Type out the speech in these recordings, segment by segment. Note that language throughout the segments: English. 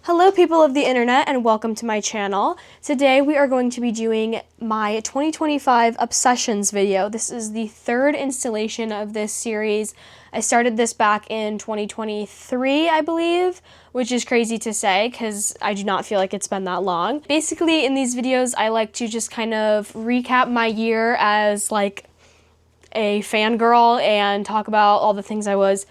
Hello people of the internet and welcome to my channel. Today we are going to be doing my 2025 Obsessions video. This is the third installation of this series. I started this back in 2023, I believe, which is crazy to say because I do not feel like it's been that long. Basically in these videos I like to just kind of recap my year as like a fangirl and talk about all the things I was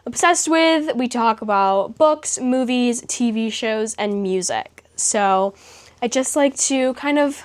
obsessed with. We talk about books, movies, TV shows, and music. So I just like to kind of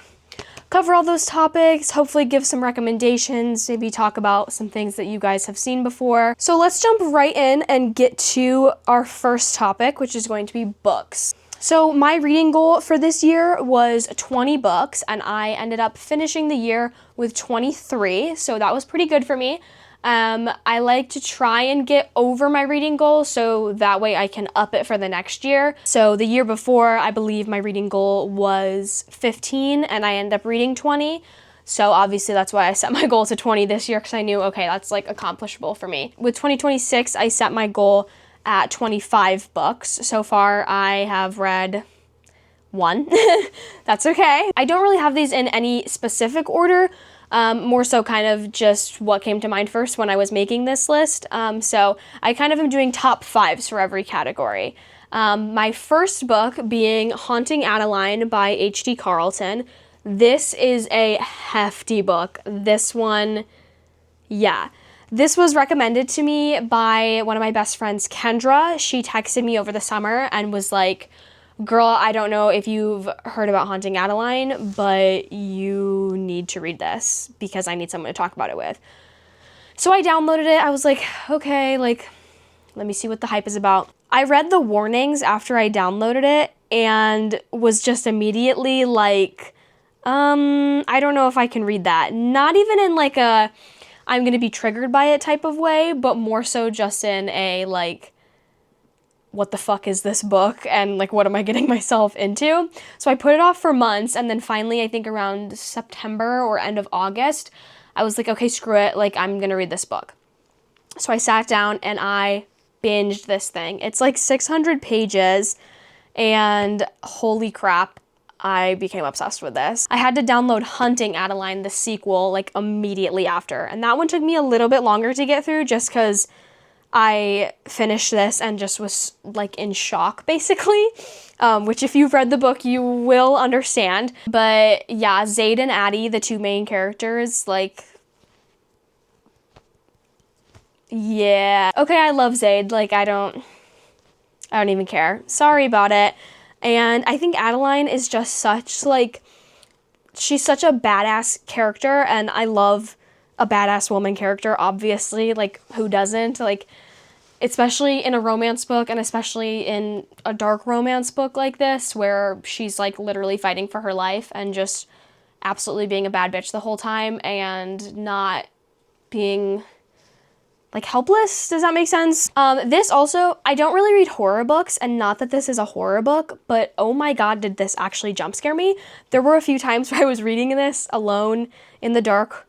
cover all those topics, hopefully give some recommendations, maybe talk about some things that you guys have seen before. So let's jump right in and get to our first topic, which is going to be books. So my reading goal for this year was 20 books, and I ended up finishing the year with 23, so that was pretty good for me. I like to try and get over my reading goal so that way I can up it for the next year. So the year before, I believe my reading goal was 15 and I ended up reading 20. So obviously that's why I set my goal to 20 this year, because I knew, okay, that's like accomplishable for me. With 2026, I set my goal at 25 books. So far, I have read one. That's okay. I don't really have these in any specific order. More so kind of just what came to mind first when I was making this list. So I kind of am doing top fives for every category. My first book being Haunting Adeline by H.D. Carlton. This is a hefty book. This one, yeah. This was recommended to me by one of my best friends, Kendra. She texted me over the summer and was like, girl, I don't know if you've heard about Haunting Adeline, but you need to read this because I need someone to talk about it with. So I downloaded it. I was like, okay, like, let me see what the hype is about. I read the warnings after I downloaded it and was just immediately like, I don't know if I can read that. Not even in like a, I'm going to be triggered by it type of way, but more so just in a like, what the fuck is this book and like what am I getting myself into? So I put it off for months, and then finally I think around September or end of August I was like, okay, screw it, like I'm gonna read this book. So I sat down and I binged this thing. It's like 600 pages and holy crap, I became obsessed with this. I had to download Hunting Adeline, the sequel, like immediately after, and that one took me a little bit longer to get through just because I finished this and just was like in shock basically, which if you've read the book you will understand. But yeah, Zaid and Addie, the two main characters, like, yeah. Okay, I love Zaid, like I don't even care. Sorry about it. And I think Adeline is just such like, she's such a badass character, and I love a badass woman character, obviously, like who doesn't? Like, especially in a romance book, and especially in a dark romance book like this where she's like literally fighting for her life and just absolutely being a bad bitch the whole time and not being like helpless. Does that make sense? This also, I don't really read horror books, and not that this is a horror book, but oh my god, did this actually jump scare me. There were a few times where I was reading this alone in the dark,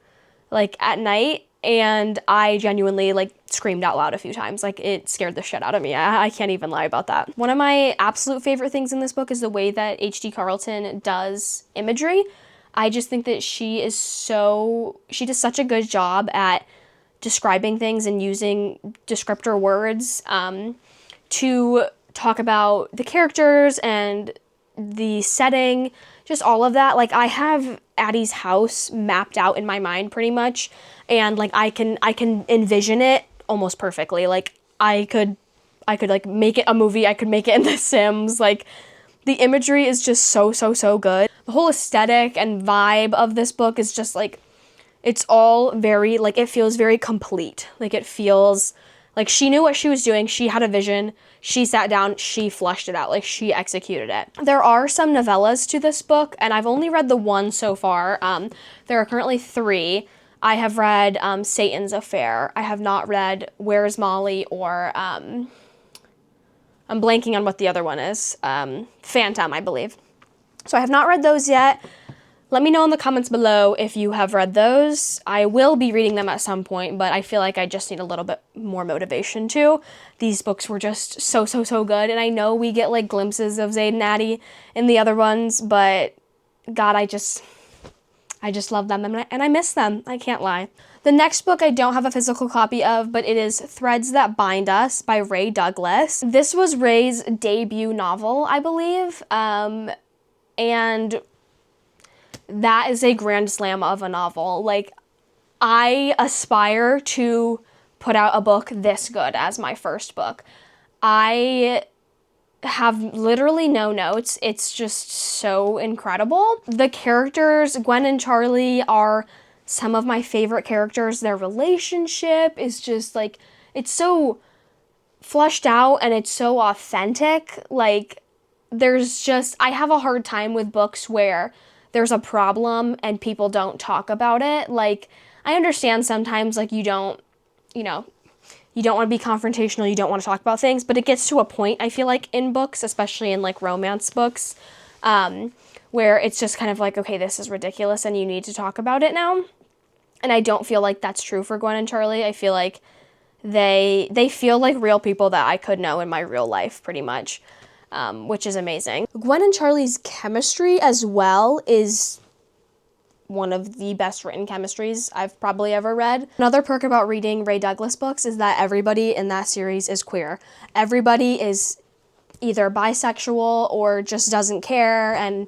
like at night, and I genuinely like screamed out loud a few times. Like it scared the shit out of me. I can't even lie about that. One of my absolute favorite things in this book is the way that H.D. Carlton does imagery. I just think that she does such a good job at describing things and using descriptor words to talk about the characters and the setting, just all of that. Like I have Addie's house mapped out in my mind pretty much, and like I can envision it almost perfectly. Like I could like make it a movie, I could make it in The Sims. Like the imagery is just so good. The whole aesthetic and vibe of this book is just like, it's all very, like, it feels very complete. Like it feels like she knew what she was doing. She had a vision. She sat down, she fleshed it out, like she executed it. There are some novellas to this book, and I've only read the one so far. There are currently 3. I have read Satan's Affair. I have not read Where's Molly, or I'm blanking on what the other one is. Phantom, I believe. So I have not read those yet. Let me know in the comments below if you have read those. I will be reading them at some point, but I feel like I just need a little bit more motivation too. These books were just so good, and I know we get like glimpses of Zayd and Addie in the other ones, but God, I just love them, and I miss them. I can't lie. The next book I don't have a physical copy of, but it is Threads That Bind Us by Ray Douglas. This was Ray's debut novel, I believe, and that is a grand slam of a novel. Like, I aspire to put out a book this good as my first book. I have literally no notes. It's just so incredible. The characters, Gwen and Charlie, are some of my favorite characters. Their relationship is just like, it's so fleshed out and it's so authentic. Like, I have a hard time with books where there's a problem and people don't talk about it. Like, I understand sometimes, like, you don't want to be confrontational, you don't want to talk about things, but it gets to a point, I feel like, in books, especially in, like, romance books, where it's just kind of like, okay, this is ridiculous and you need to talk about it now. And I don't feel like that's true for Gwen and Charlie. I feel like they feel like real people that I could know in my real life, pretty much, which is amazing. Gwen and Charlie's chemistry as well is one of the best written chemistries I've probably ever read. Another perk about reading Ray Douglas books is that everybody in that series is queer. Everybody is either bisexual or just doesn't care, and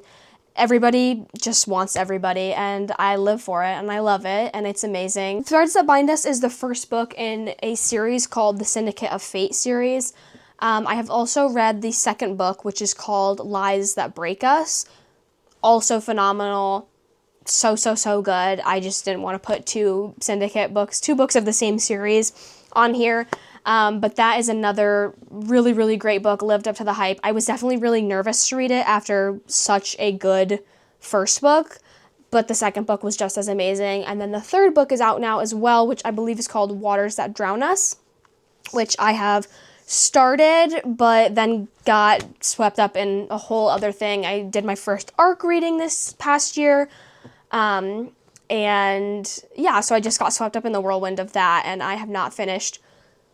everybody just wants everybody, and I live for it, and I love it, and it's amazing. Threads That Bind Us is the first book in a series called the Syndicate of Fate series. I have also read the second book, which is called Lies That Break Us. Also phenomenal. So good. I just didn't want to put two books of the same series on here. But that is another really great book, lived up to the hype. I was definitely really nervous to read it after such a good first book, but the second book was just as amazing. And then the third book is out now as well, which I believe is called Waters That Drown Us, which I have started, but then got swept up in a whole other thing. I did my first ARC reading this past year, and yeah, so I just got swept up in the whirlwind of that, and I have not finished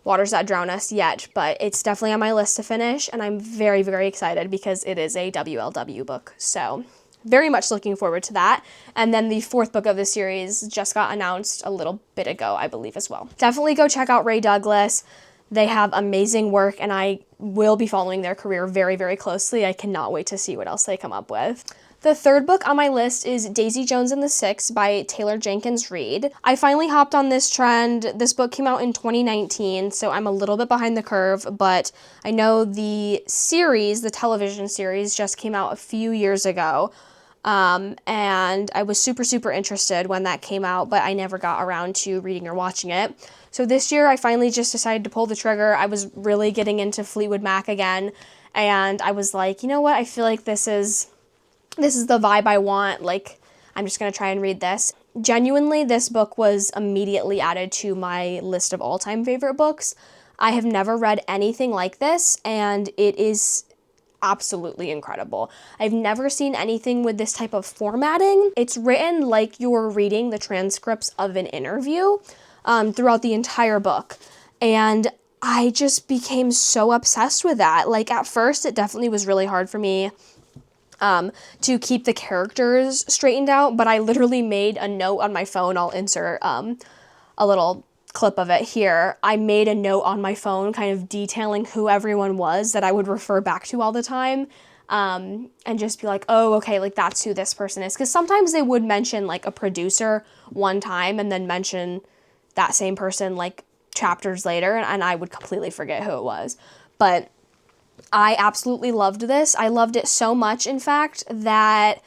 Waters That Drown Us yet, but it's definitely on my list to finish, and I'm very excited because it is a WLW book, so very much looking forward to that. And then the fourth book of the series just got announced a little bit ago, I believe, as well. Definitely go check out Ray Douglas. They have amazing work, and I will be following their career very closely. I cannot wait to see what else they come up with. The third book on my list is Daisy Jones and the Six by Taylor Jenkins Reid. I finally hopped on this trend. This book came out in 2019, so I'm a little bit behind the curve, but I know the series, the television series, just came out a few years ago, and I was super interested when that came out, but I never got around to reading or watching it. So this year, I finally just decided to pull the trigger. I was really getting into Fleetwood Mac again, and I was like, you know what, I feel like this is the vibe I want. Like, I'm just going to try and read this. Genuinely, this book was immediately added to my list of all-time favorite books. I have never read anything like this, and it is absolutely incredible. I've never seen anything with this type of formatting. It's written like you're reading the transcripts of an interview throughout the entire book, and I just became so obsessed with that. Like, at first, it definitely was really hard for me to keep the characters straightened out, but I literally made a note on my phone. I'll insert a little clip of it here. I made a note on my phone kind of detailing who everyone was that I would refer back to all the time, and just be like, oh, okay, like, that's who this person is. Because sometimes they would mention, like, a producer one time and then mention that same person, like, chapters later, and I would completely forget who it was. But I absolutely loved this. I loved it so much, in fact, that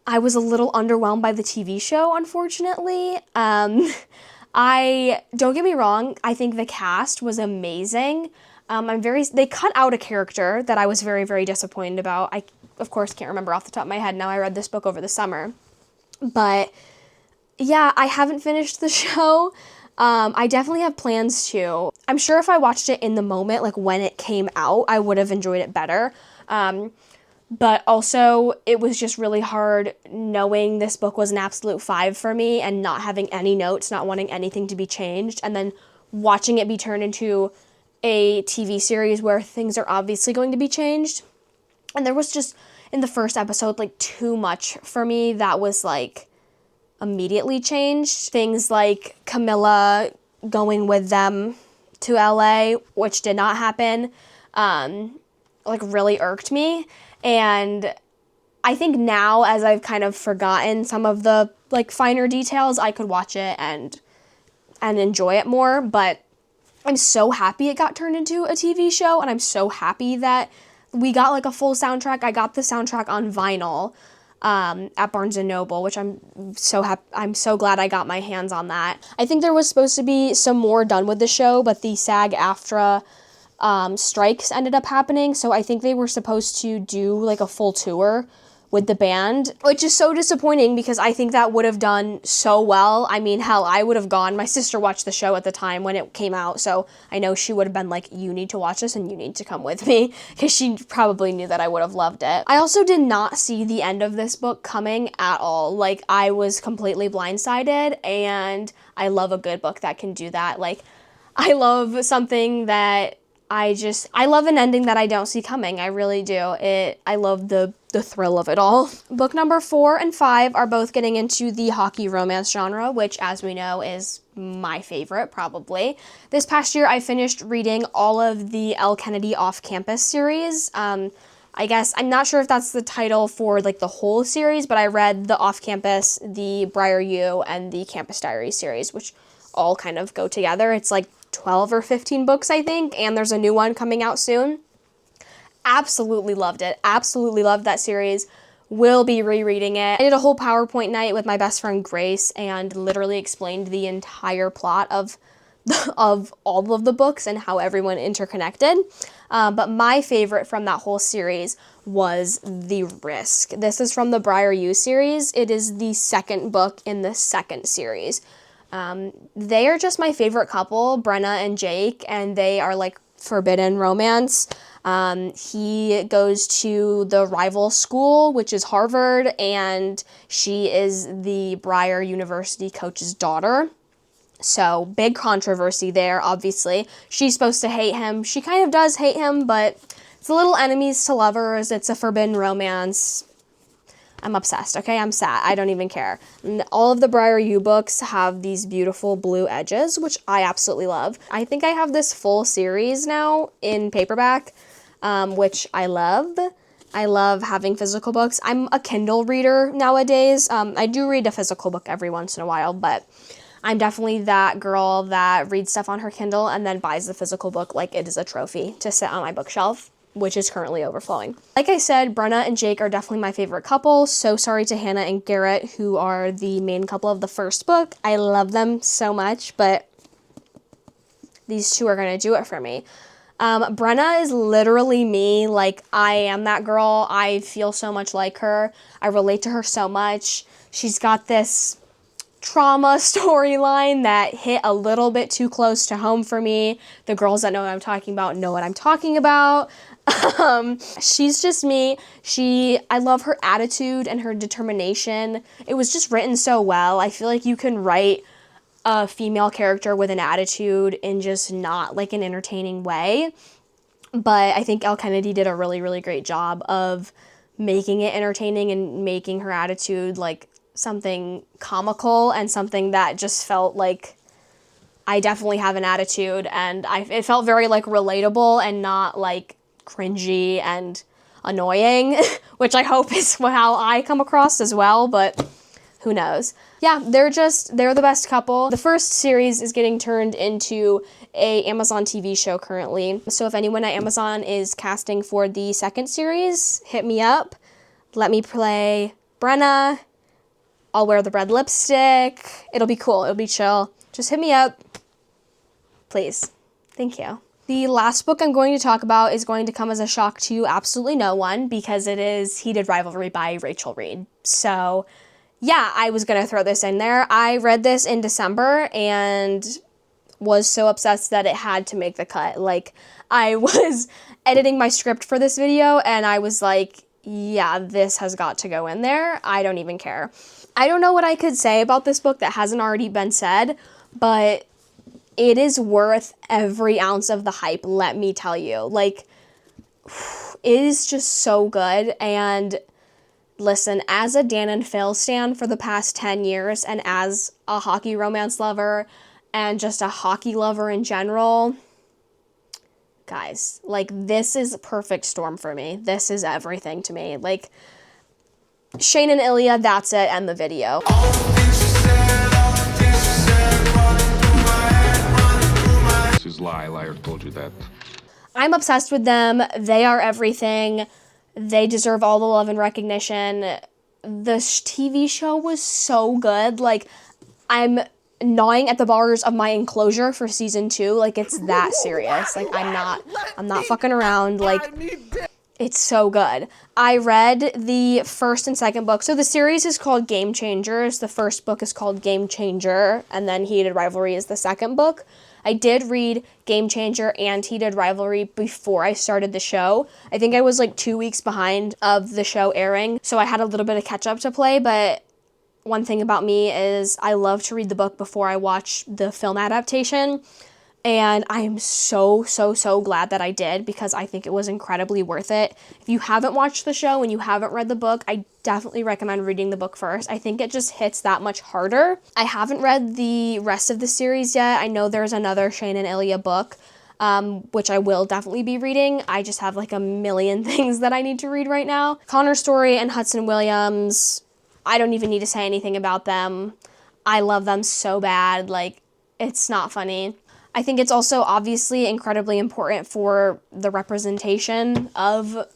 I was a little underwhelmed by the TV show, unfortunately. Don't get me wrong, I think the cast was amazing. They cut out a character that I was very disappointed about. I, of course, can't remember off the top of my head now. I read this book over the summer. But yeah, I haven't finished the show. I definitely have plans to. I'm sure if I watched it in the moment, like when it came out, I would have enjoyed it better. But also, it was just really hard knowing this book was an absolute 5 for me and not having any notes, not wanting anything to be changed, and then watching it be turned into a TV series where things are obviously going to be changed. And there was just, in the first episode, like, too much for me that was, like, immediately changed. Things like Camilla going with them to LA, which did not happen, like, really irked me. And I think now, as I've kind of forgotten some of the, like, finer details, I could watch it and enjoy it more. But I'm so happy it got turned into a TV show, and I'm so happy that we got, like, a full soundtrack. I got the soundtrack on vinyl at Barnes & Noble, which I'm so glad I got my hands on that. I think there was supposed to be some more done with the show, but the SAG-AFTRA strikes ended up happening, so I think they were supposed to do, like, a full tour with the band, which is so disappointing because I think that would have done so well. I mean, hell, I would have gone. My sister watched the show at the time when it came out, so I know she would have been like, you need to watch this and you need to come with me, because she probably knew that I would have loved it. I also did not see the end of this book coming at all. Like, I was completely blindsided, and I love a good book that can do that. Like, I love something that I love an ending that I don't see coming. I really do. I love the thrill of it all. Book number 4 and 5 are both getting into the hockey romance genre, which, as we know, is my favorite, probably. This past year, I finished reading all of the Elle Kennedy Off-Campus series. I guess, I'm not sure if that's the title for, like, the whole series, but I read the Off-Campus, the Briar U, and the Campus Diaries series, which all kind of go together. It's like 12 or 15 books, I think, and there's a new one coming out soon. Absolutely loved it. Absolutely loved that series. Will be rereading it. I did a whole PowerPoint night with my best friend Grace and literally explained the entire plot of all of the books and how everyone interconnected. But my favorite from that whole series was The Risk. This is from the Briar U series. It is the second book in the second series. They are just my favorite couple, Brenna and Jake, and they are, like, forbidden romance. He goes to the rival school, which is Harvard, and she is the Briar University coach's daughter. So, big controversy there, obviously. She's supposed to hate him. She kind of does hate him, but it's a little enemies to lovers. It's a forbidden romance. I'm obsessed, okay? I'm sad. I don't even care. And all of the Briar U books have these beautiful blue edges, which I absolutely love. I think I have this full series now in paperback, which I love. I love having physical books. I'm a Kindle reader nowadays. I do read a physical book every once in a while, but I'm definitely that girl that reads stuff on her Kindle and then buys the physical book like it is a trophy to sit on my bookshelf, which is currently overflowing. Like I said, Brenna and Jake are definitely my favorite couple. So sorry to Hannah and Garrett, who are the main couple of the first book. I love them so much, but these two are going to do it for me. Brenna is literally me. Like, I am that girl. I feel so much like her. I relate to her so much. She's got this trauma storyline that hit a little bit too close to home for me. The girls that know what I'm talking about know what I'm talking about. She's just me. I love her attitude and her determination. It was just written so well. I feel like you can write a female character with an attitude in just not, like, an entertaining way. But I think Elle Kennedy did a really, really great job of making it entertaining and making her attitude, like, something comical and something that just felt like I definitely have an attitude, and it felt very, like, relatable and not, like, cringy and annoying, which I hope is how I come across as well, but who knows. Yeah, they're the best couple. The first series is getting turned into a Amazon TV show currently, so if anyone at Amazon is casting for the second series, hit me up. Let me play Brenna. I'll wear the red lipstick. It'll be cool. It'll be chill. Just hit me up, please. Thank you. The last book I'm going to talk about is going to come as a shock to absolutely no one because it is Heated Rivalry by Rachel Reed. So, yeah, I was going to throw this in there. I read this in December and was so obsessed that it had to make the cut. Like, I was editing my script for this video and I was like, yeah, this has got to go in there. I don't even care. I don't know what I could say about this book that hasn't already been said, but it is worth every ounce of the hype, let me tell you. Like, it is just so good. And listen, as a Dan and Phil stan for the past 10 years, and as a hockey romance lover, and just a hockey lover in general, guys, like, this is a perfect storm for me. This is everything to me. Like, Shane and Ilya, that's it, end the video. This is lie. Liar told you that. I'm obsessed with them. They are everything. They deserve all the love and recognition. The TV show was so good. Like, I'm gnawing at the bars of my enclosure for season 2. Like, it's that serious. Like, I'm not fucking around. Like, it's so good. I read the first and second book. So the series is called Game Changers. The first book is called Game Changer, and then Heated Rivalry is the second book. I did read Game Changer and Heated Rivalry before I started the show. I think I was like 2 weeks behind of the show airing, so I had a little bit of catch up to play, but one thing about me is I love to read the book before I watch the film adaptation. And I am so glad that I did, because I think it was incredibly worth it. If you haven't watched the show and you haven't read the book, I definitely recommend reading the book first. I think it just hits that much harder. I haven't read the rest of the series yet. I know there's another Shane and Ilya book, which I will definitely be reading. I just have like a million things that I need to read right now. Connor Story and Hudson Williams, I don't even need to say anything about them. I love them so bad. Like, it's not funny. I think it's also obviously incredibly important for the representation of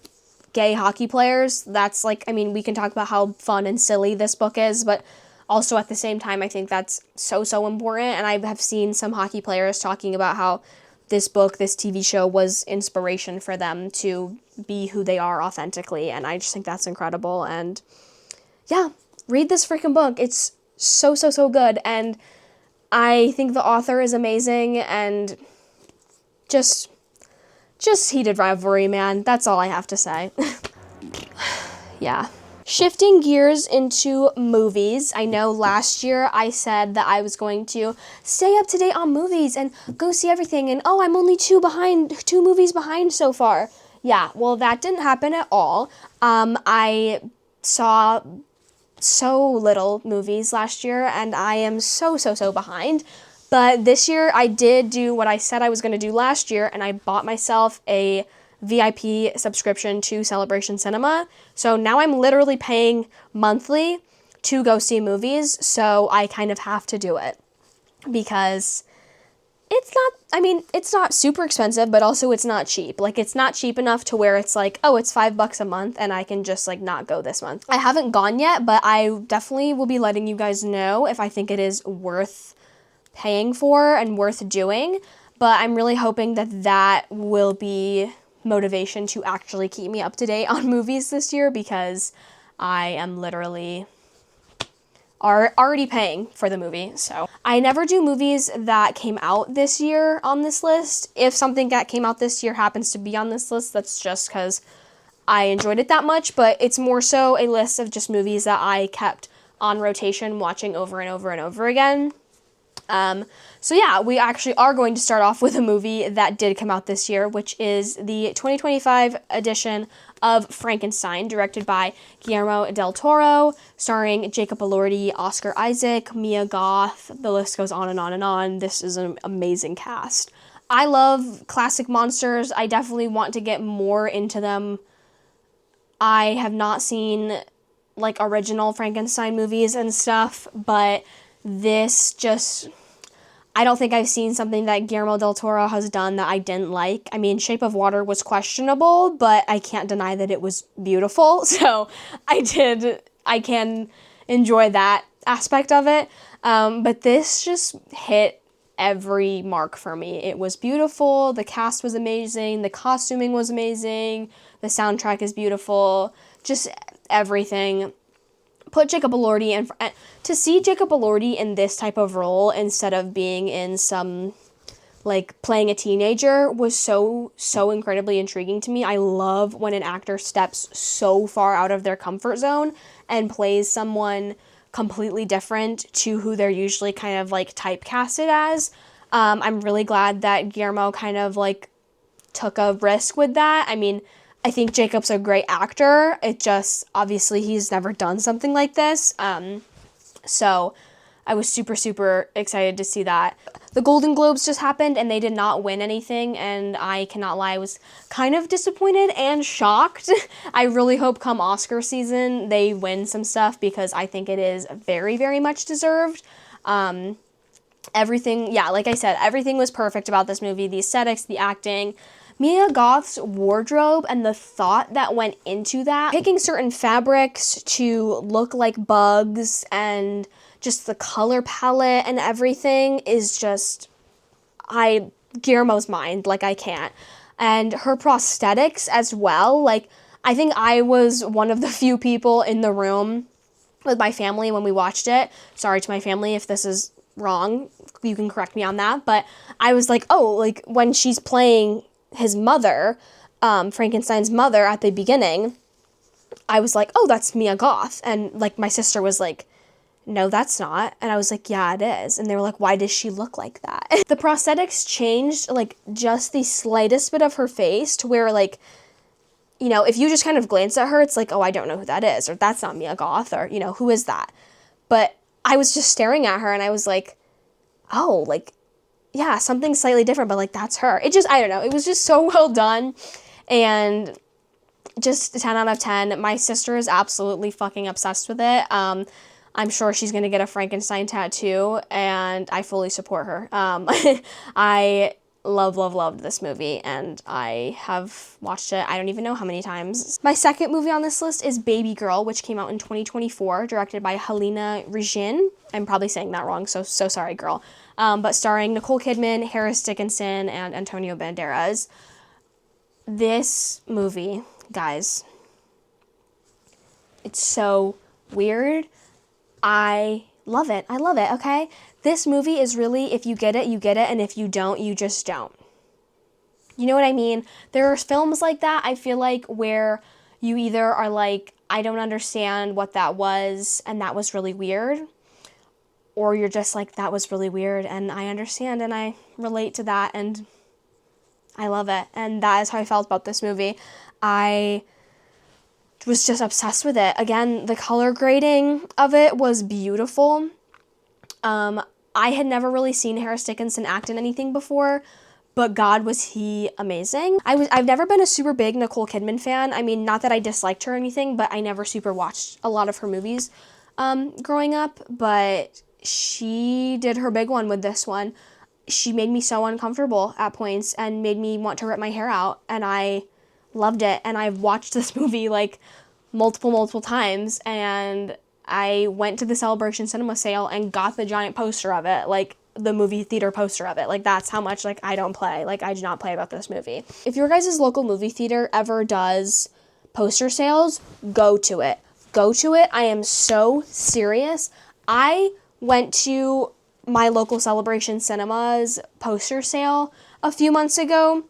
gay hockey players. That's like, I mean, we can talk about how fun and silly this book is, but also at the same time, I think that's so important. And I have seen some hockey players talking about how this book, this TV show was inspiration for them to be who they are authentically. And I just think that's incredible. And yeah, read this freaking book. It's so good. And I think the author is amazing, and just Heated Rivalry, man. That's all I have to say. Yeah. Shifting gears into movies. I know last year I said that I was going to stay up to date on movies and go see everything, and oh, I'm only 2 movies behind so far. Yeah, well, that didn't happen at all. I saw so little movies last year, and I am so behind. But this year I did do what I said I was going to do last year, and I bought myself a VIP subscription to Celebration Cinema. So now I'm literally paying monthly to go see movies, so I kind of have to do it, because it's not super expensive, but also it's not cheap. Like, it's not cheap enough to where it's like, oh, it's $5 a month and I can just like not go this month. I haven't gone yet, but I definitely will be letting you guys know if I think it is worth paying for and worth doing. But I'm really hoping that that will be motivation to actually keep me up to date on movies this year, because I am literally are already paying for the movie. So I never do movies that came out this year on this list. If something that came out this year happens to be on this list, that's just because I enjoyed it that much, but it's more so a list of just movies that I kept on rotation watching over and over again. So yeah, we actually are going to start off with a movie that did come out this year, which is the 2025 edition of Frankenstein, directed by Guillermo del Toro, starring Jacob Elordi, Oscar Isaac, Mia Goth. The list goes on and on and on. This is an amazing cast. I love classic monsters. I definitely want to get more into them. I have not seen like original Frankenstein movies and stuff, but this just, I don't think I've seen something that Guillermo del Toro has done that I didn't like. I mean, Shape of Water was questionable, but I can't deny that it was beautiful. So I can enjoy that aspect of it. But this just hit every mark for me. It was beautiful. The cast was amazing. The costuming was amazing. The soundtrack is beautiful. Just everything. Put Jacob Elordi in. To see Jacob Elordi in this type of role instead of being in some like playing a teenager was so incredibly intriguing to me. I love when an actor steps so far out of their comfort zone and plays someone completely different to who they're usually kind of like typecasted as. I'm really glad that Guillermo kind of like took a risk with that. I mean, I think Jacob's a great actor. It just, obviously he's never done something like this. So I was super excited to see that. The Golden Globes just happened and they did not win anything, and I cannot lie, I was kind of disappointed and shocked. I really hope come Oscar season they win some stuff because I think it is very much deserved. Everything, yeah, like I said, everything was perfect about this movie. The aesthetics, the acting, Mia Goth's wardrobe and the thought that went into that. Picking certain fabrics to look like bugs and just the color palette and everything is just, Guillermo's mind, like I can't. And her prosthetics as well, like I think I was one of the few people in the room with my family when we watched it. Sorry to my family if this is wrong, you can correct me on that, but I was like, oh, like when she's playing his mother, Frankenstein's mother at the beginning, I was like, oh, that's Mia Goth. And like my sister was like, no, that's not. And I was like, yeah, it is. And they were like, why does she look like that? The prosthetics changed like just the slightest bit of her face to where like, you know, if you just kind of glance at her, it's like, oh, I don't know who that is, or that's not Mia Goth, or, you know, who is that? But I was just staring at her and I was like, oh, like, yeah, something slightly different, but like that's her. It just, I don't know, it was just so well done. And just 10 out of 10. My sister is absolutely fucking obsessed with it. I'm sure she's gonna get a Frankenstein tattoo, and I fully support her. I loved this movie, and I have watched it I don't even know how many times. My second movie on this list is Baby Girl, which came out in 2024, directed by Helena Regin. I'm probably saying that wrong, so sorry, girl. But starring Nicole Kidman, Harris Dickinson, and Antonio Banderas. This movie, guys, it's so weird. I love it, okay? This movie is really, if you get it, you get it, and if you don't, you just don't. You know what I mean? There are films like that, I feel like, where you either are like, I don't understand what that was, and that was really weird, or you're just like, that was really weird, and I understand, and I relate to that, and I love it. And that is how I felt about this movie. I was just obsessed with it. Again, the color grading of it was beautiful. I had never really seen Harris Dickinson act in anything before, but God, was he amazing. I've never been a super big Nicole Kidman fan. I mean, not that I disliked her or anything, but I never super watched a lot of her movies growing up, but she did her big one with this one. She made me so uncomfortable at points and made me want to rip my hair out, and I loved it. And I've watched this movie like multiple times, and I went to the Celebration Cinema sale and got the giant poster of it, like the movie theater poster of it. Like, that's how much, like, I don't play. Like, I do not play about this movie. If your guys' local movie theater ever does poster sales, go to it. Go to it. I am so serious. I went to my local Celebration Cinemas poster sale a few months ago,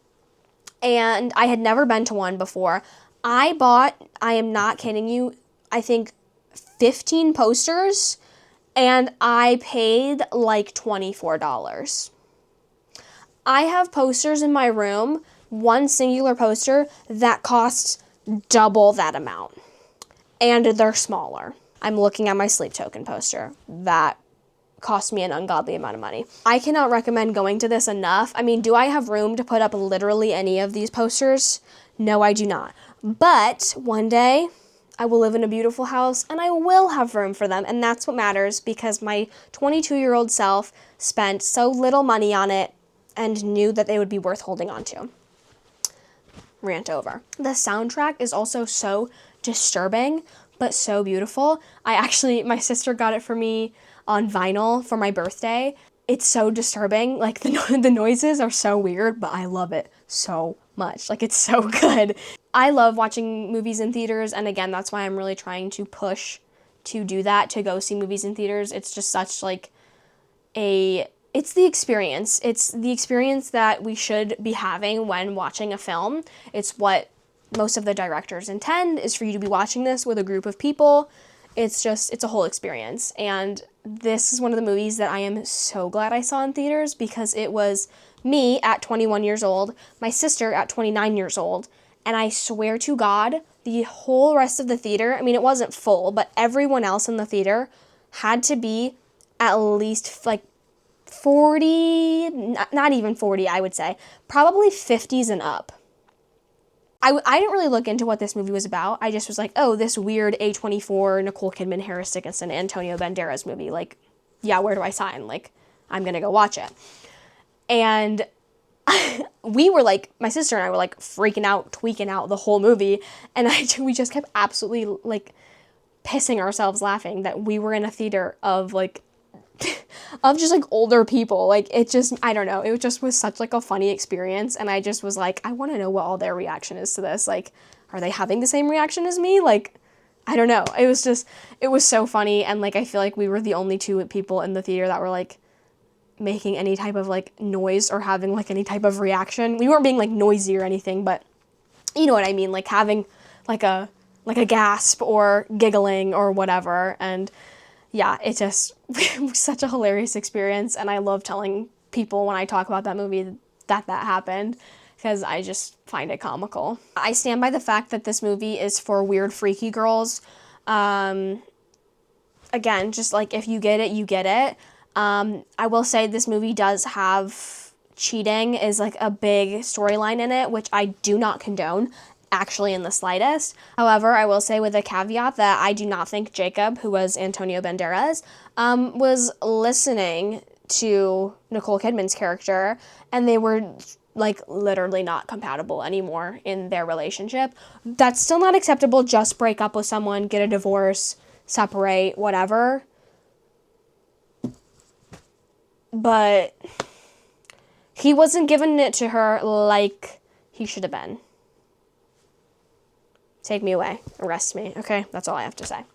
and I had never been to one before. I bought, I am not kidding you, I think 15 posters, and I paid like $24. I have posters in my room, one singular poster, that costs double that amount, and they're smaller. I'm looking at my Sleep Token poster. That cost me an ungodly amount of money. I cannot recommend going to this enough. I mean, do I have room to put up literally any of these posters? No, I do not. But one day, I will live in a beautiful house and I will have room for them, and that's what matters, because my 22-year-old self spent so little money on it and knew that they would be worth holding on to. Rant over. The soundtrack is also so disturbing, but so beautiful. My sister got it for me on vinyl for my birthday. It's so disturbing. Like, the noises are so weird, but I love it so much. Like, it's so good. I love watching movies in theaters, and again, that's why I'm really trying to push to do that, to go see movies in theaters. It's just such like it's it's the experience. It's the experience that we should be having when watching a film. It's what most of the directors intend, is for you to be watching this with a group of people. It's a whole experience. And this is one of the movies that I am so glad I saw in theaters, because it was me at 21 years old, my sister at 29 years old, and I swear to God, the whole rest of the theater, I mean, it wasn't full, but everyone else in the theater had to be at least like 40, not even 40, I would say, probably 50s and up. I didn't really look into what this movie was about. I just was like, oh, this weird A24, Nicole Kidman, Harris Dickinson, Antonio Banderas movie. Like, yeah, where do I sign? Like, I'm going to go watch it. And we were like, my sister and I were like freaking out, tweaking out the whole movie. And we just kept absolutely like pissing ourselves laughing that we were in a theater of like, of just like older people. Like, it just, I don't know, it just was such like a funny experience. And I just was like, I want to know what all their reaction is to this. Like, are they having the same reaction as me? Like, I don't know. It was so funny. And like, I feel like we were the only two people in the theater that were like making any type of like noise or having like any type of reaction. We weren't being like noisy or anything, but you know what I mean? Like having like a gasp or giggling or whatever. And yeah, it was such a hilarious experience, and I love telling people when I talk about that movie that happened, because I just find it comical. I stand by the fact that this movie is for weird, freaky girls. Again, just like if you get it, you get it. I will say this movie does have cheating is like a big storyline in it, which I do not condone, actually, in the slightest. However, I will say with a caveat that I do not think Jacob, who was Antonio Banderas, was listening to Nicole Kidman's character, and they were like literally not compatible anymore in their relationship. That's still not acceptable. Just break up with someone, get a divorce, separate, whatever. But he wasn't giving it to her like he should have been. Take me away. Arrest me. Okay, that's all I have to say.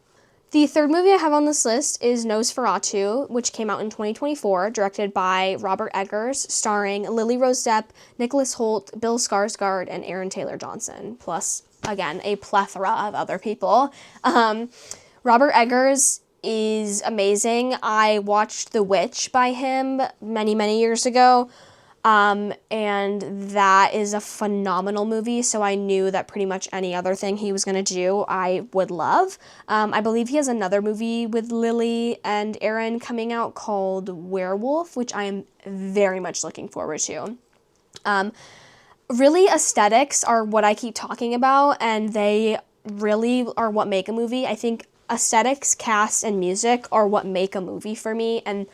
The third movie I have on this list is Nosferatu, which came out in 2024, directed by Robert Eggers, starring Lily Rose Depp, Nicholas Hoult, Bill Skarsgård, and Aaron Taylor Johnson, plus, again, a plethora of other people. Robert Eggers is amazing. I watched The Witch by him many, many years ago. And that is a phenomenal movie, so I knew that pretty much any other thing he was going to do, I would love. I believe he has another movie with Lily and Aaron coming out called Werewolf, which I am very much looking forward to. Really, aesthetics are what I keep talking about, and they really are what make a movie. I think aesthetics, cast, and music are what make a movie for me and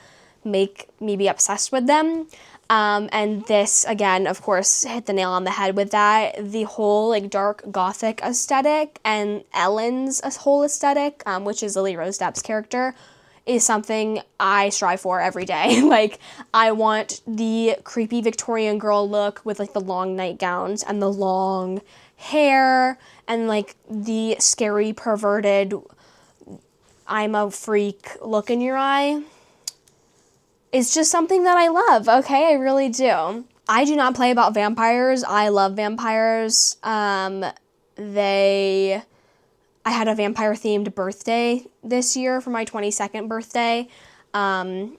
make me be obsessed with them. And this, again, of course, hit the nail on the head with that. The whole, like, dark gothic aesthetic and Ellen's whole aesthetic, which is Lily Rose Depp's character, is something I strive for every day. Like, I want the creepy Victorian girl look with, like, the long nightgowns and the long hair and, like, the scary, perverted, I'm a freak look in your eye. It's just something that I love, okay? I really do. I do not play about vampires. I love vampires. I had a vampire-themed birthday this year for my 22nd birthday. I'm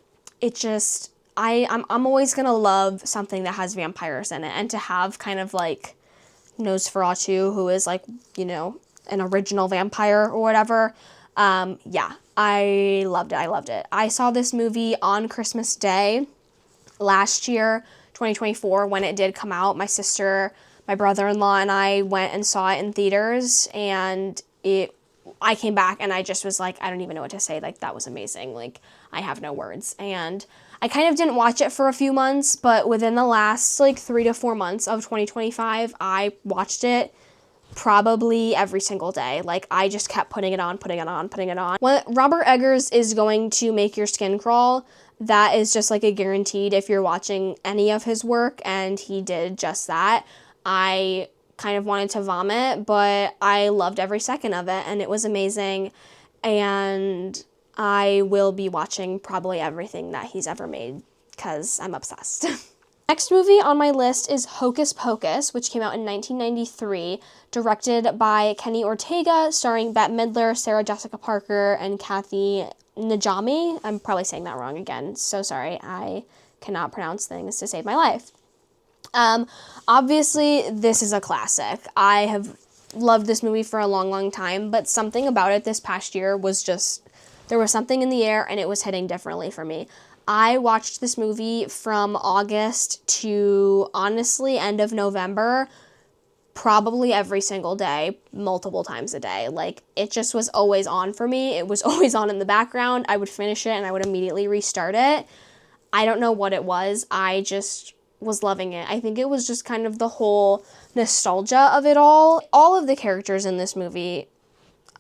always gonna love something that has vampires in it, and to have kind of like Nosferatu, who is like, you know, an original vampire or whatever. Yeah, I loved it. I saw this movie on Christmas Day last year, 2024, when it did come out. My sister, my brother-in-law, and I went and saw it in theaters, and I came back and I just was like, I don't even know what to say. Like, that was amazing. Like, I have no words. And I kind of didn't watch it for a few months, but within the last like 3 to 4 months of 2025, I watched it probably every single day. Like, I just kept putting it on. When Robert Eggers is going to make your skin crawl, that is just like a guaranteed if you're watching any of his work, and he did just that. I kind of wanted to vomit, but I loved every second of it, and it was amazing, and I will be watching probably everything that he's ever made, because I'm obsessed. Next movie on my list is Hocus Pocus, which came out in 1993, directed by Kenny Ortega, starring Bette Midler, Sarah Jessica Parker, and Kathy Najimy. I'm probably saying that wrong again. So sorry. I cannot pronounce things to save my life. Obviously, this is a classic. I have loved this movie for a long, long time, but something about it this past year was just, there was something in the air and it was hitting differently for me. I watched this movie from August to, honestly, end of November, probably every single day, multiple times a day. Like, it just was always on for me. It was always on in the background. I would finish it and I would immediately restart it. I don't know what it was. I just was loving it. I think it was just kind of the whole nostalgia of it all. All of the characters in this movie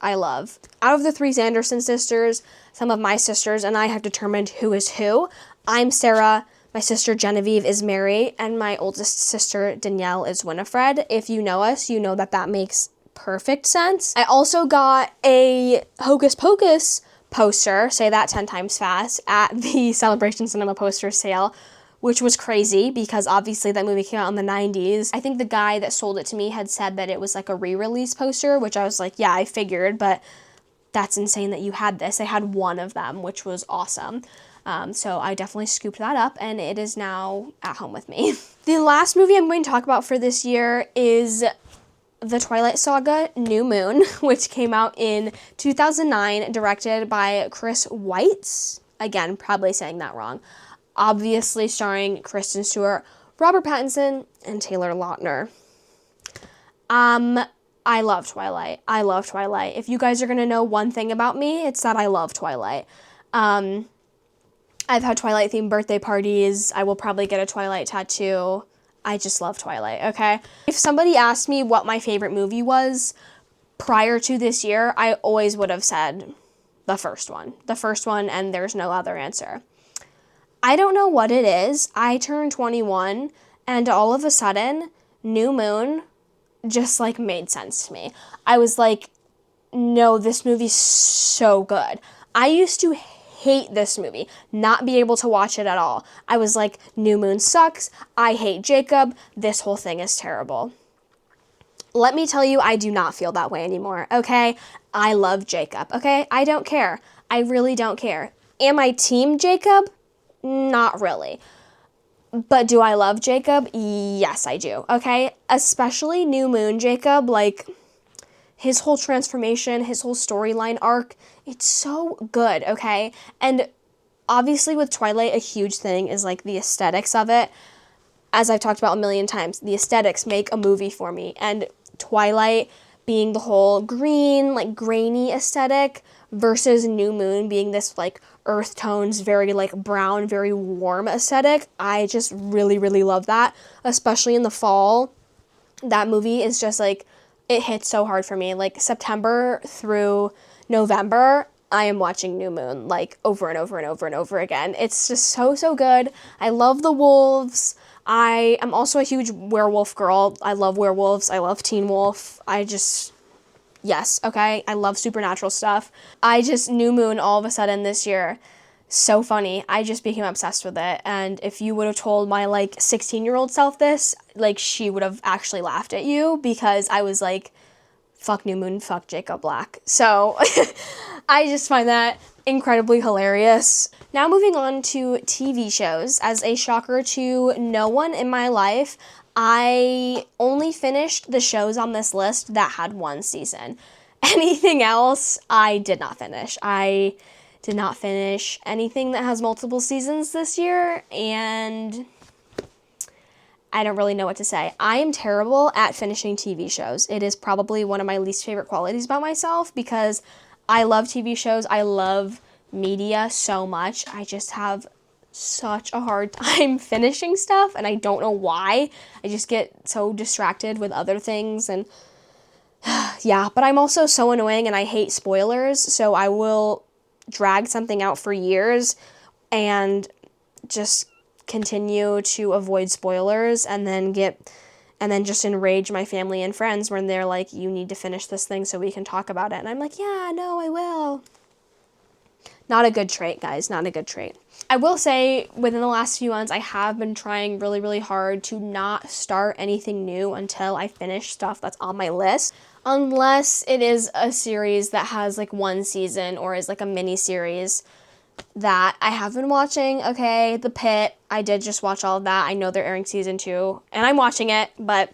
I love. Out of the three Sanderson sisters, some of my sisters and I have determined who is who. I'm Sarah, my sister Genevieve is Mary, and my oldest sister Danielle is Winifred. If you know us, you know that that makes perfect sense. I also got a Hocus Pocus poster, say that 10 times fast, at the Celebration Cinema poster sale, which was crazy because obviously that movie came out in the 90s. I think the guy that sold it to me had said that it was like a re-release poster, which I was like, yeah, I figured, but that's insane that you had this. I had one of them, which was awesome. So I definitely scooped that up and it is now at home with me. The last movie I'm going to talk about for this year is The Twilight Saga: New Moon, which came out in 2009, directed by Chris Weitz. Again, probably saying that wrong. Obviously starring Kristen Stewart, Robert Pattinson, and Taylor Lautner. I love Twilight. I love Twilight. If you guys are going to know one thing about me, it's that I love Twilight. I've had Twilight-themed birthday parties. I will probably get a Twilight tattoo. I just love Twilight, okay? If somebody asked me what my favorite movie was prior to this year, I always would have said the first one. The first one, and there's no other answer. I don't know what it is. I turned 21, and all of a sudden, New Moon just, like, made sense to me. I was like, no, this movie's so good. I used to hate this movie, not be able to watch it at all. I was like, New Moon sucks. I hate Jacob. This whole thing is terrible. Let me tell you, I do not feel that way anymore, okay? I love Jacob, okay? I don't care. I really don't care. Am I team Jacob? Not really. But do I love Jacob? Yes, I do, okay? Especially New Moon Jacob, like, his whole transformation, his whole storyline arc, it's so good, okay? And obviously with Twilight, a huge thing is, like, the aesthetics of it. As I've talked about a million times, the aesthetics make a movie for me. And Twilight being the whole green, like, grainy aesthetic versus New Moon being this, like, earth tones, very, like, brown, very warm aesthetic. I just really, really love that, especially in the fall. That movie is just, like, it hits so hard for me. Like, September through November, I am watching New Moon, like, over and over and over and over again. It's just so, so good. I love the wolves. I am also a huge werewolf girl. I love werewolves. I love Teen Wolf. Yes, okay? I love supernatural stuff. New Moon, all of a sudden this year, so funny. I just became obsessed with it. And if you would have told my, like, 16-year-old self this, like, she would have actually laughed at you because I was like, fuck New Moon, fuck Jacob Black. So I just find that incredibly hilarious. Now moving on to TV shows. As a shocker to no one in my life, I only finished the shows on this list that had one season. Anything else, I did not finish. I did not finish anything that has multiple seasons this year, and I don't really know what to say. I am terrible at finishing TV shows. It is probably one of my least favorite qualities about myself because I love TV shows. I love media so much. I just have such a hard time finishing stuff, and I don't know why. I just get so distracted with other things, and yeah, but I'm also so annoying and I hate spoilers, so I will drag something out for years and just continue to avoid spoilers and then just enrage my family and friends when they're like, you need to finish this thing so we can talk about it. And I'm like, yeah, no, I will. Not a good trait, guys, not a good trait. I will say within the last few months, I have been trying really, really hard to not start anything new until I finish stuff that's on my list. Unless it is a series that has like one season or is like a mini series that I have been watching. Okay, The Pit, I did just watch all of that. I know they're airing season 2 and I'm watching it, but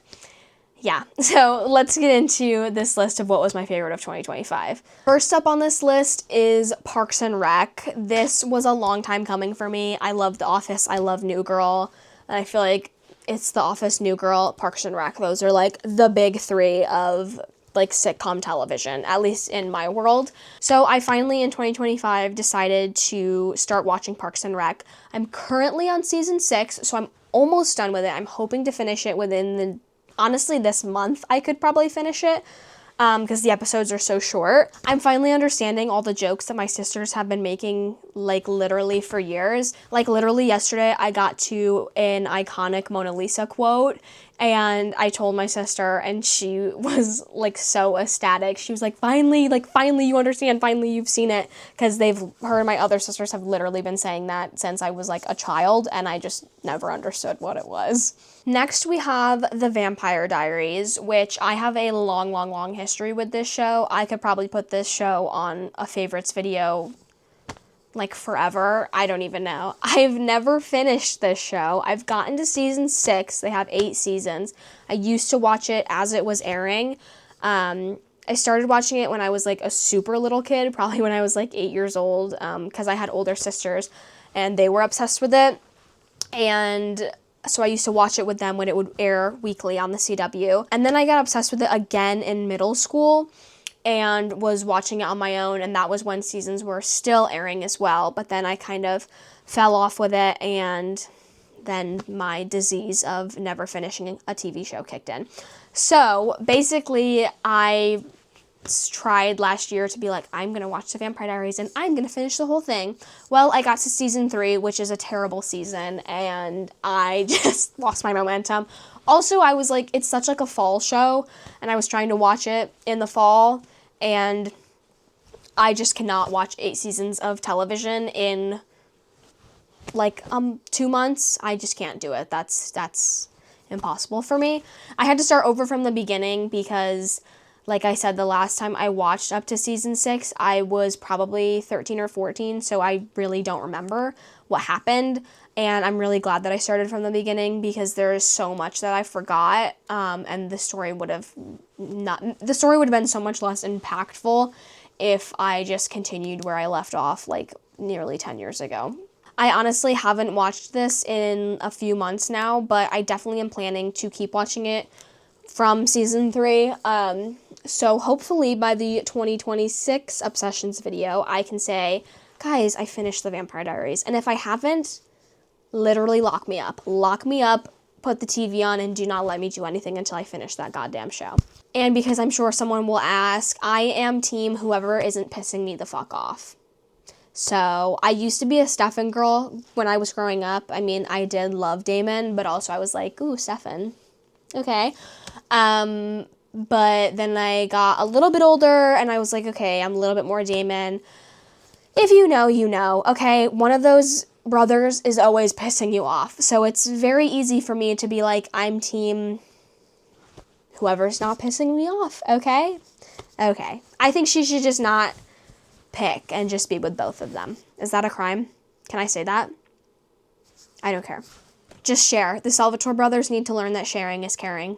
yeah. So let's get into this list of what was my favorite of 2025. First up on this list is Parks and Rec. This was a long time coming for me. I love The Office. I love New Girl. And I feel like it's The Office, New Girl, Parks and Rec. Those are like the big 3 of like sitcom television, at least in my world. So I finally in 2025 decided to start watching Parks and Rec. I'm currently on season 6, so I'm almost done with it. I'm hoping to finish it within honestly this month. I could probably finish it because the episodes are so short. I'm finally understanding all the jokes that my sisters have been making like literally for years. Like literally yesterday I got to an iconic Mona Lisa quote and I told my sister and she was like so ecstatic. She was like, finally you understand, finally you've seen it, because her and my other sisters have literally been saying that since I was like a child and I just never understood what it was. Next, we have The Vampire Diaries, which I have a long history with this show. I could probably put this show on a favorites video like forever. I don't even know. I've never finished this show. I've gotten to season 6. They have 8 seasons. I used to watch it as it was airing. I started watching it when I was like a super little kid, probably when I was like 8 years old, because I had older sisters and they were obsessed with it. And so I used to watch it with them when it would air weekly on the CW. And then I got obsessed with it again in middle school and was watching it on my own. And that was when seasons were still airing as well. But then I kind of fell off with it. And then my disease of never finishing a TV show kicked in. So basically I tried last year to be like, I'm going to watch The Vampire Diaries and I'm going to finish the whole thing. Well, I got to season 3, which is a terrible season, and I just lost my momentum. Also, I was like, it's such like a fall show, and I was trying to watch it in the fall, and I just cannot watch 8 seasons of television in like 2 months. I just can't do it. That's impossible for me. I had to start over from the beginning because, like I said, the last time I watched up to season 6, I was probably 13 or 14, so I really don't remember what happened, and I'm really glad that I started from the beginning because there is so much that I forgot, and the story would have been so much less impactful if I just continued where I left off like nearly 10 years ago. I honestly haven't watched this in a few months now, but I definitely am planning to keep watching it from season 3. So hopefully by the 2026 Obsessions video, I can say, guys, I finished The Vampire Diaries. And if I haven't, literally lock me up. Lock me up, put the TV on, and do not let me do anything until I finish that goddamn show. And because I'm sure someone will ask, I am team whoever isn't pissing me the fuck off. So I used to be a Stefan girl when I was growing up. I mean, I did love Damon, but also I was like, ooh, Stefan. Okay. But then I got a little bit older and I was like, okay, I'm a little bit more Damon. If you know, you know, okay? One of those brothers is always pissing you off. So it's very easy for me to be like, I'm team whoever's not pissing me off, okay? Okay. I think she should just not pick and just be with both of them. Is that a crime? Can I say that? I don't care. Just share. The Salvatore brothers need to learn that sharing is caring.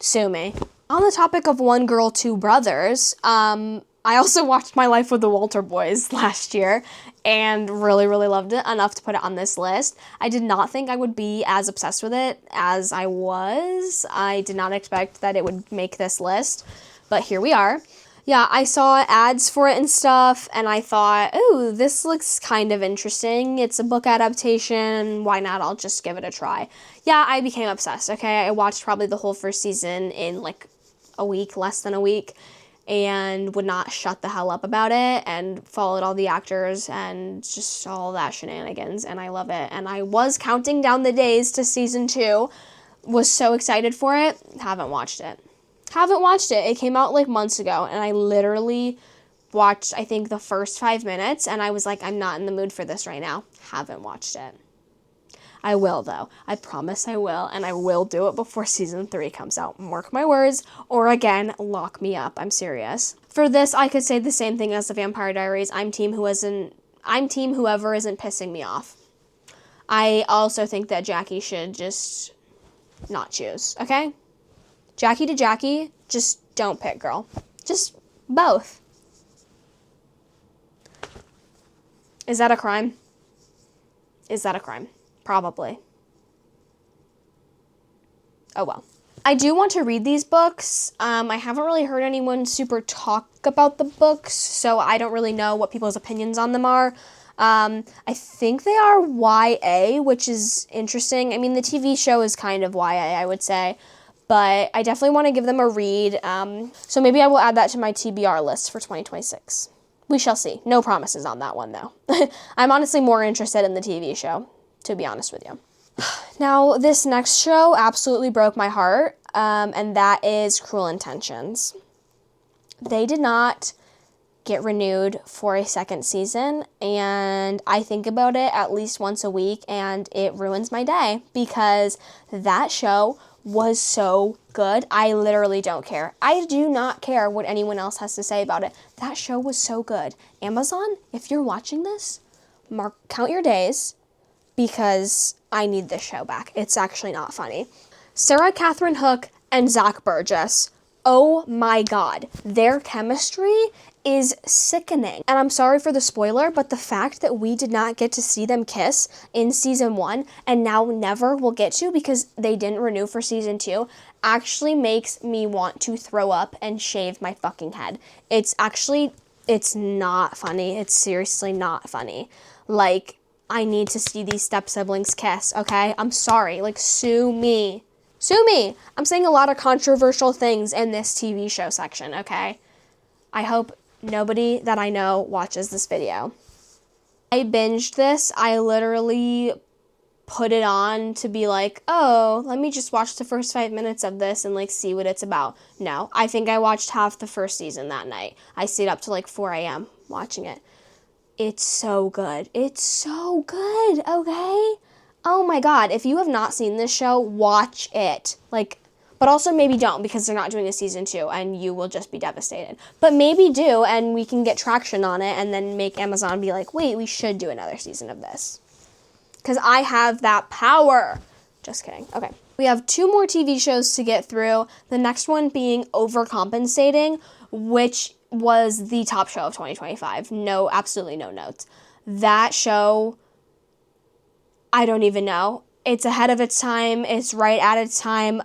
Sue me. On the topic of one girl, two brothers, I also watched My Life with the Walter Boys last year and really loved it enough to put it on this list. I did not think I would be as obsessed with it as I was. I did not expect that it would make this list, but here we are. Yeah, I saw ads for it and stuff, and I thought, ooh, this looks kind of interesting. It's a book adaptation. Why not? I'll just give it a try. Yeah, I became obsessed, okay? I watched probably the whole first season in like a week, less than a week, and would not shut the hell up about it, and followed all the actors and just all that shenanigans, and I love it. And I was counting down the days to season 2, was so excited for it, haven't watched it. It came out like months ago, and I literally watched, I think, the first 5 minutes, and I was like, I'm not in the mood for this right now. Haven't watched it. I will, though. I promise I will, and I will do it before season 3 comes out. Mark my words, or again, lock me up. I'm serious. For this, I could say the same thing as the Vampire Diaries. I'm team whoever isn't pissing me off. I also think that Jackie should just not choose, okay? Jackie to Jackie, just don't pick, girl. Just both. Is that a crime? Is that a crime? Probably. Oh well. I do want to read these books. I haven't really heard anyone super talk about the books, so I don't really know what people's opinions on them are. I think they are YA, which is interesting. I mean, the TV show is kind of YA, I would say, but I definitely want to give them a read. So maybe I will add that to my TBR list for 2026. We shall see. No promises on that one, though. I'm honestly more interested in the TV show, to be honest with you. Now, this next show absolutely broke my heart, and that is Cruel Intentions. They did not get renewed for a second season, and I think about it at least once a week, and it ruins my day because that show was so good. I literally don't care. I do not care what anyone else has to say about it. That show was so good. Amazon, if you're watching this, count your days, because I need this show back. It's actually not funny. Sarah Catherine Hook and Zach Burgess. Oh my God. Their chemistry is sickening. And I'm sorry for the spoiler, but the fact that we did not get to see them kiss in season 1 and now never will get to because they didn't renew for season 2 actually makes me want to throw up and shave my fucking head. It's not funny. It's seriously not funny. Like, I need to see these step-siblings kiss, okay? I'm sorry. Like, sue me. Sue me! I'm saying a lot of controversial things in this TV show section, okay? I hope nobody that I know watches this video. I binged this. I literally put it on to be like, oh, let me just watch the first 5 minutes of this and, like, see what it's about. No, I think I watched half the first season that night. I stayed up to, like, 4 a.m. watching it. It's so good. It's so good, okay? Oh my God, if you have not seen this show, watch it. Like, but also maybe don't because they're not doing a season 2 and you will just be devastated. But maybe do and we can get traction on it and then make Amazon be like, wait, we should do another season of this. Because I have that power. Just kidding. Okay. We have 2 more TV shows to get through. The next one being Overcompensating, which was the top show of 2025. No, absolutely no notes. That show, I don't even know. It's ahead of its time. It's right at its time.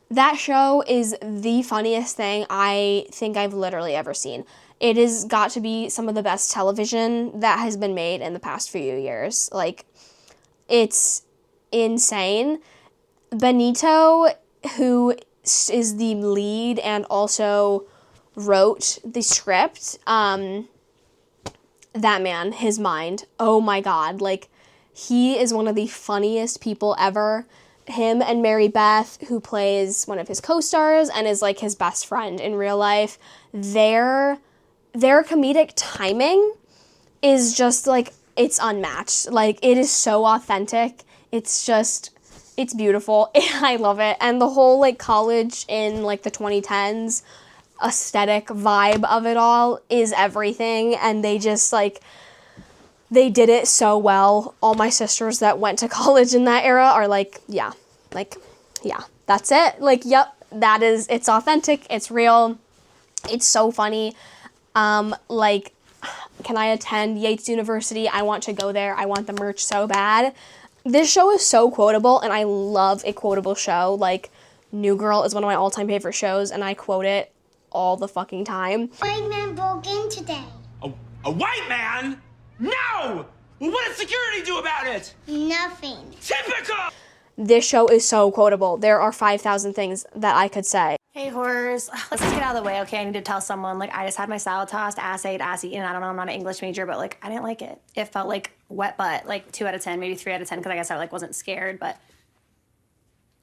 That show is the funniest thing I think I've literally ever seen. It has got to be some of the best television that has been made in the past few years. Like, it's insane. Benito, who is the lead and also wrote the script, that man, his mind, oh my God, like, he is one of the funniest people ever. Him and Mary Beth, who plays one of his co-stars and is like his best friend in real life, their comedic timing is just like, it's unmatched. Like, it is so authentic. It's beautiful. I love it. And the whole like college in like the 2010s aesthetic vibe of it all is everything, and they just like, they did it so well. All my sisters that went to college in that era are like, yeah, that's it. Like, yep, it's authentic, it's real, it's so funny. Like, can I attend Yates University? I want to go there. I want the merch so bad. This show is so quotable, and I love a quotable show. Like, New Girl is one of my all-time favorite shows, and I quote it all the fucking time. White man broke in today. A white man? No! Well, what did security do about it? Nothing. Typical! This show is so quotable. There are 5,000 things that I could say. Hey, whores. Let's just get out of the way, okay? I need to tell someone, like, I just had my salad tossed, ass ate, ass eaten. I don't know, I'm not an English major, but, like, I didn't like it. It felt like wet butt, like 2 out of 10, maybe 3 out of 10, because I guess I, like, wasn't scared, but...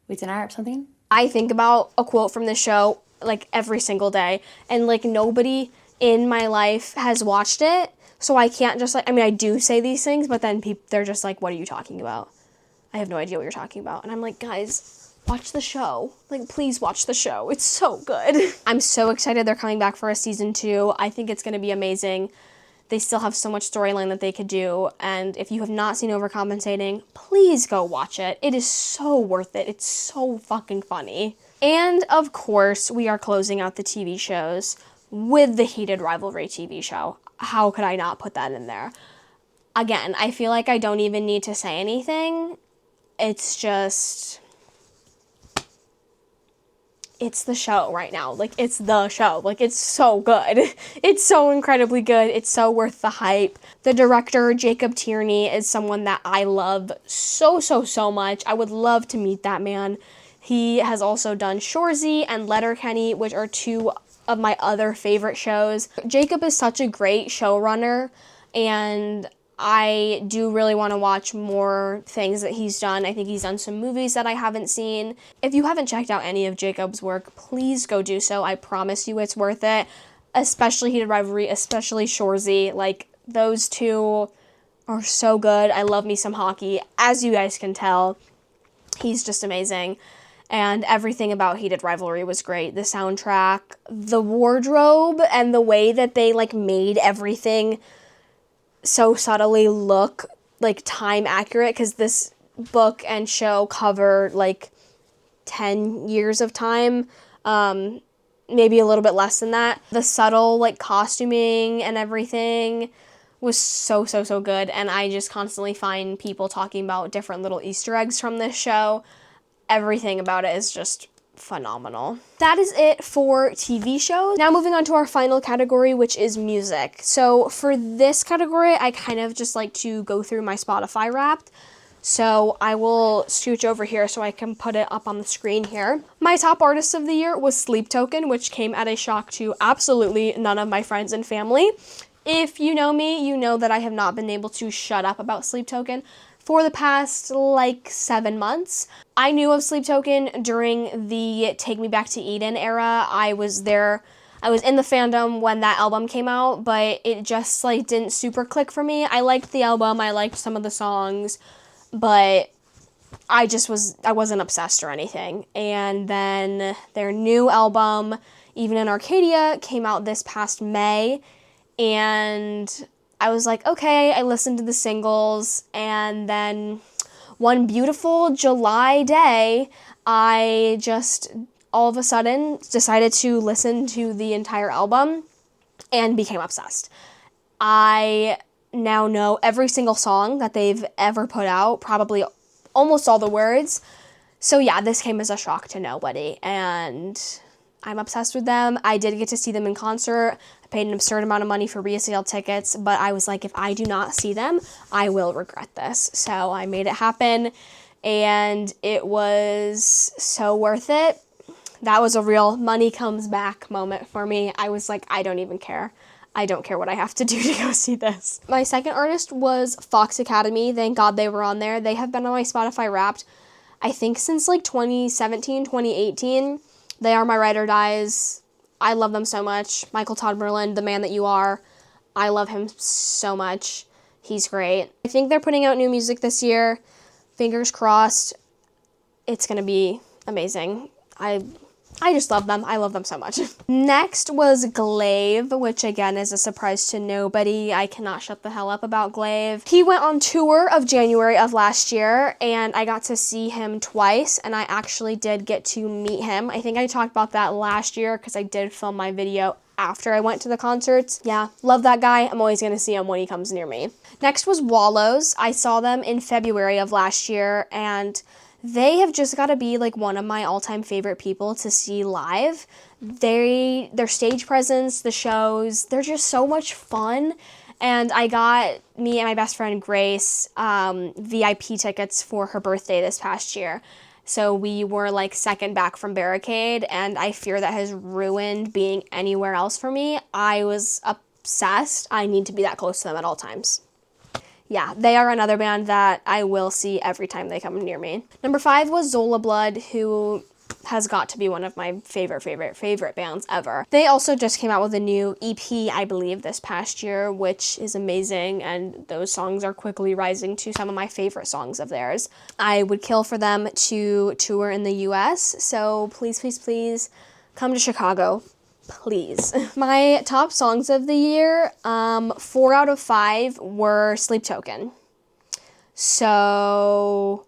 Wait, an Arab something? I think about a quote from this show, like, every single day, and, like, nobody in my life has watched it, so I can't just like, I mean, I do say these things, but then they're just like, what are you talking about? I have no idea what you're talking about. And I'm like, guys, watch the show. Like, please watch the show. It's so good. I'm so excited they're coming back for a season 2. I think it's going to be amazing. They still have so much storyline that they could do. And if you have not seen Overcompensating, please go watch it. It is so worth it. It's so fucking funny. And of course, we are closing out the TV shows with the Heated Rivalry TV show. How could I not put that in there? Again, I feel like I don't even need to say anything. It's just, it's the show right now. Like, it's the show. Like, it's so good. It's so incredibly good. It's so worth the hype. The director, Jacob Tierney, is someone that I love so, so, so much. I would love to meet that man. He has also done Shoresy and Letterkenny, which are 2 of my other favorite shows. Jacob is such a great showrunner, and I do really want to watch more things that he's done. I think he's done some movies that I haven't seen. If you haven't checked out any of Jacob's work, please go do so. I promise you it's worth it. Especially Heated Rivalry, especially Shoresy. Like, those 2 are so good. I love me some hockey. As you guys can tell, he's just amazing. And everything about Heated Rivalry was great. The soundtrack, the wardrobe, and the way that they, like, made everything so subtly look, like, time accurate, because this book and show cover, like, 10 years of time, maybe a little bit less than that. The subtle, like, costuming and everything was so, so, so good, and I just constantly find people talking about different little Easter eggs from this show. Everything about it is just phenomenal. That is it for TV shows. Now moving on to our final category, which is music. So for this category, I kind of just like to go through my Spotify Wrapped. So I will scooch over here so I can put it up on the screen here. My top artist of the year was Sleep Token, which came at a shock to absolutely none of my friends and family. If you know me, you know that I have not been able to shut up about Sleep Token for the past, like, 7 months. I knew of Sleep Token during the Take Me Back to Eden era. I was in the fandom when that album came out, but it just, like, didn't super click for me. I liked the album, I liked some of the songs, but I wasn't obsessed or anything. And then their new album, Even in Arcadia, came out this past May, and I was like, okay, I listened to the singles, and then one beautiful July day, I just all of a sudden decided to listen to the entire album and became obsessed. I now know every single song that they've ever put out, probably almost all the words. So yeah, this came as a shock to nobody, and I'm obsessed with them. I did get to see them in concert. I paid an absurd amount of money for resale tickets, but I was like, if I do not see them, I will regret this. So I made it happen, and it was so worth it. That was a real money comes back moment for me. I was like, I don't even care. I don't care what I have to do to go see this. My second artist was Fox Academy. Thank God they were on there. They have been on my Spotify Wrapped, I think, since like 2017, 2018. They are my ride or dies. I love them so much. Michael Todd Merlin, the man that you are. I love him so much. He's great. I think they're putting out new music this year. Fingers crossed. It's gonna be amazing. I just love them. I love them so much. Next was Glaive, which again is a surprise to nobody. I cannot shut the hell up about Glaive. He went on tour of January of last year, and I got to see him twice, and I actually did get to meet him. I think I talked about that last year because I did film my video after I went to the concerts. Yeah, love that guy. I'm always gonna see him when he comes near me. Next was Wallows. I saw them in February of last year, and they have just got to be like one of my all-time favorite people to see live. Their stage presence, the shows, they're just so much fun. And I got me and my best friend Grace VIP tickets for her birthday this past year. So we were like second back from Barricade, and I fear that has ruined being anywhere else for me. I was obsessed. I need to be that close to them at all times. Yeah, they are another band that I will see every time they come near me. Number 5 was Zola Blood, who has got to be one of my favorite bands ever. They also just came out with a new EP, I believe, this past year, which is amazing, and those songs are quickly rising to some of my favorite songs of theirs. I would kill for them to tour in the US, so please, please, please come to Chicago. Please. My top songs of the year, 4 out of 5 were Sleep Token. So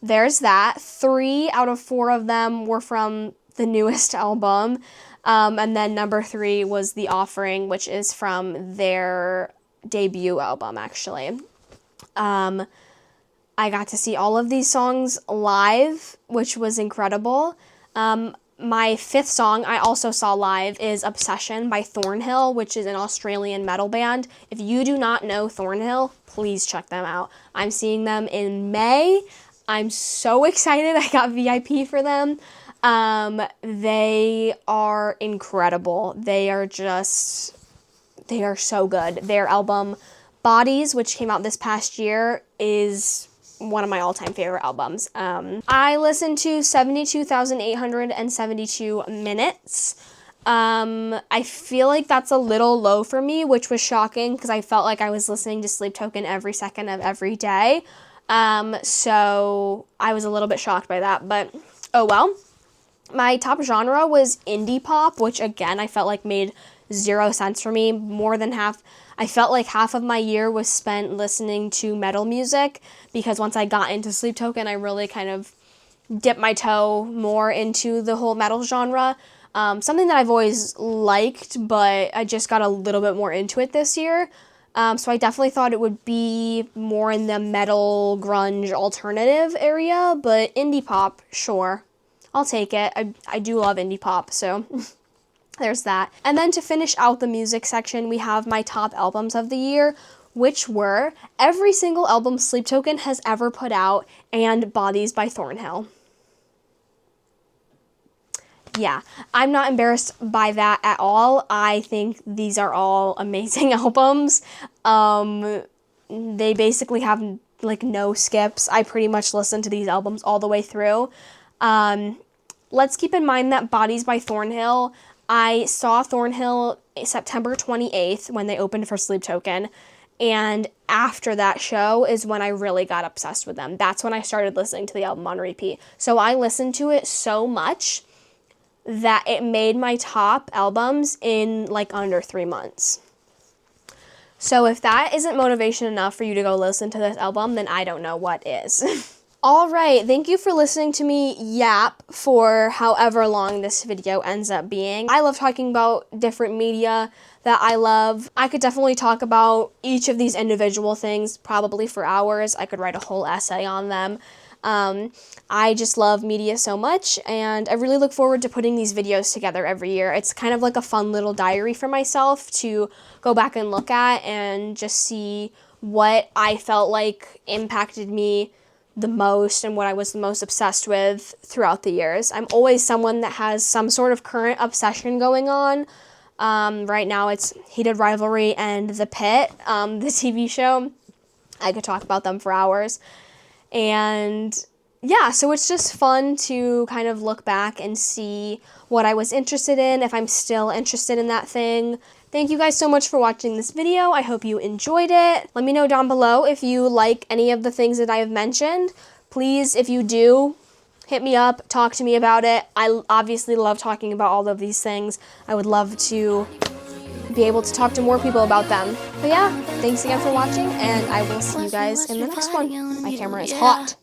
there's that. 3 out of 4 of them were from the newest album. And then number 3 was The Offering, which is from their debut album, actually. I got to see all of these songs live, which was incredible. My 5th song I also saw live is Obsession by Thornhill, which is an Australian metal band. If you do not know Thornhill, please check them out. I'm seeing them in May. I'm so excited. I got VIP for them. They are incredible. They are so good. Their album Bodies, which came out this past year, is one of my all-time favorite albums. I listened to 72,872 minutes. I feel like that's a little low for me, which was shocking because I felt like I was listening to Sleep Token every second of every day. So I was a little bit shocked by that, but oh well. My top genre was indie pop, which again, I felt like made 0 sense for me. I felt like half of my year was spent listening to metal music because once I got into Sleep Token, I really kind of dipped my toe more into the whole metal genre. Something that I've always liked, but I just got a little bit more into it this year. So I definitely thought it would be more in the metal, grunge, alternative area, but indie pop, sure. I'll take it. I do love indie pop, so there's that. And then to finish out the music section, we have my top albums of the year, which were every single album Sleep Token has ever put out and Bodies by Thornhill. Yeah, I'm not embarrassed by that at all. I think these are all amazing albums. They basically have like no skips. I pretty much listen to these albums all the way through. Let's keep in mind that Bodies by Thornhill, I saw Thornhill September 28th when they opened for Sleep Token, and after that show is when I really got obsessed with them. That's when I started listening to the album on repeat. So I listened to it so much that it made my top albums in like under 3 months. So if that isn't motivation enough for you to go listen to this album, then I don't know what is. All right, thank you for listening to me yap for however long this video ends up being. I love talking about different media that I love. I could definitely talk about each of these individual things probably for hours. I could write a whole essay on them. I just love media so much, and I really look forward to putting these videos together every year. It's kind of like a fun little diary for myself to go back and look at and just see what I felt like impacted me the most and what I was the most obsessed with throughout the years. I'm always someone that has some sort of current obsession going on. Right now it's Heated Rivalry and The Pit, the TV show. I could talk about them for hours. And yeah, so it's just fun to kind of look back and see what I was interested in, if I'm still interested in that thing. Thank you guys so much for watching this video. I hope you enjoyed it. Let me know down below if you like any of the things that I have mentioned. Please, if you do, hit me up, talk to me about it. I obviously love talking about all of these things. I would love to be able to talk to more people about them. But yeah, thanks again for watching, and I will see you guys in the next one. My camera is hot.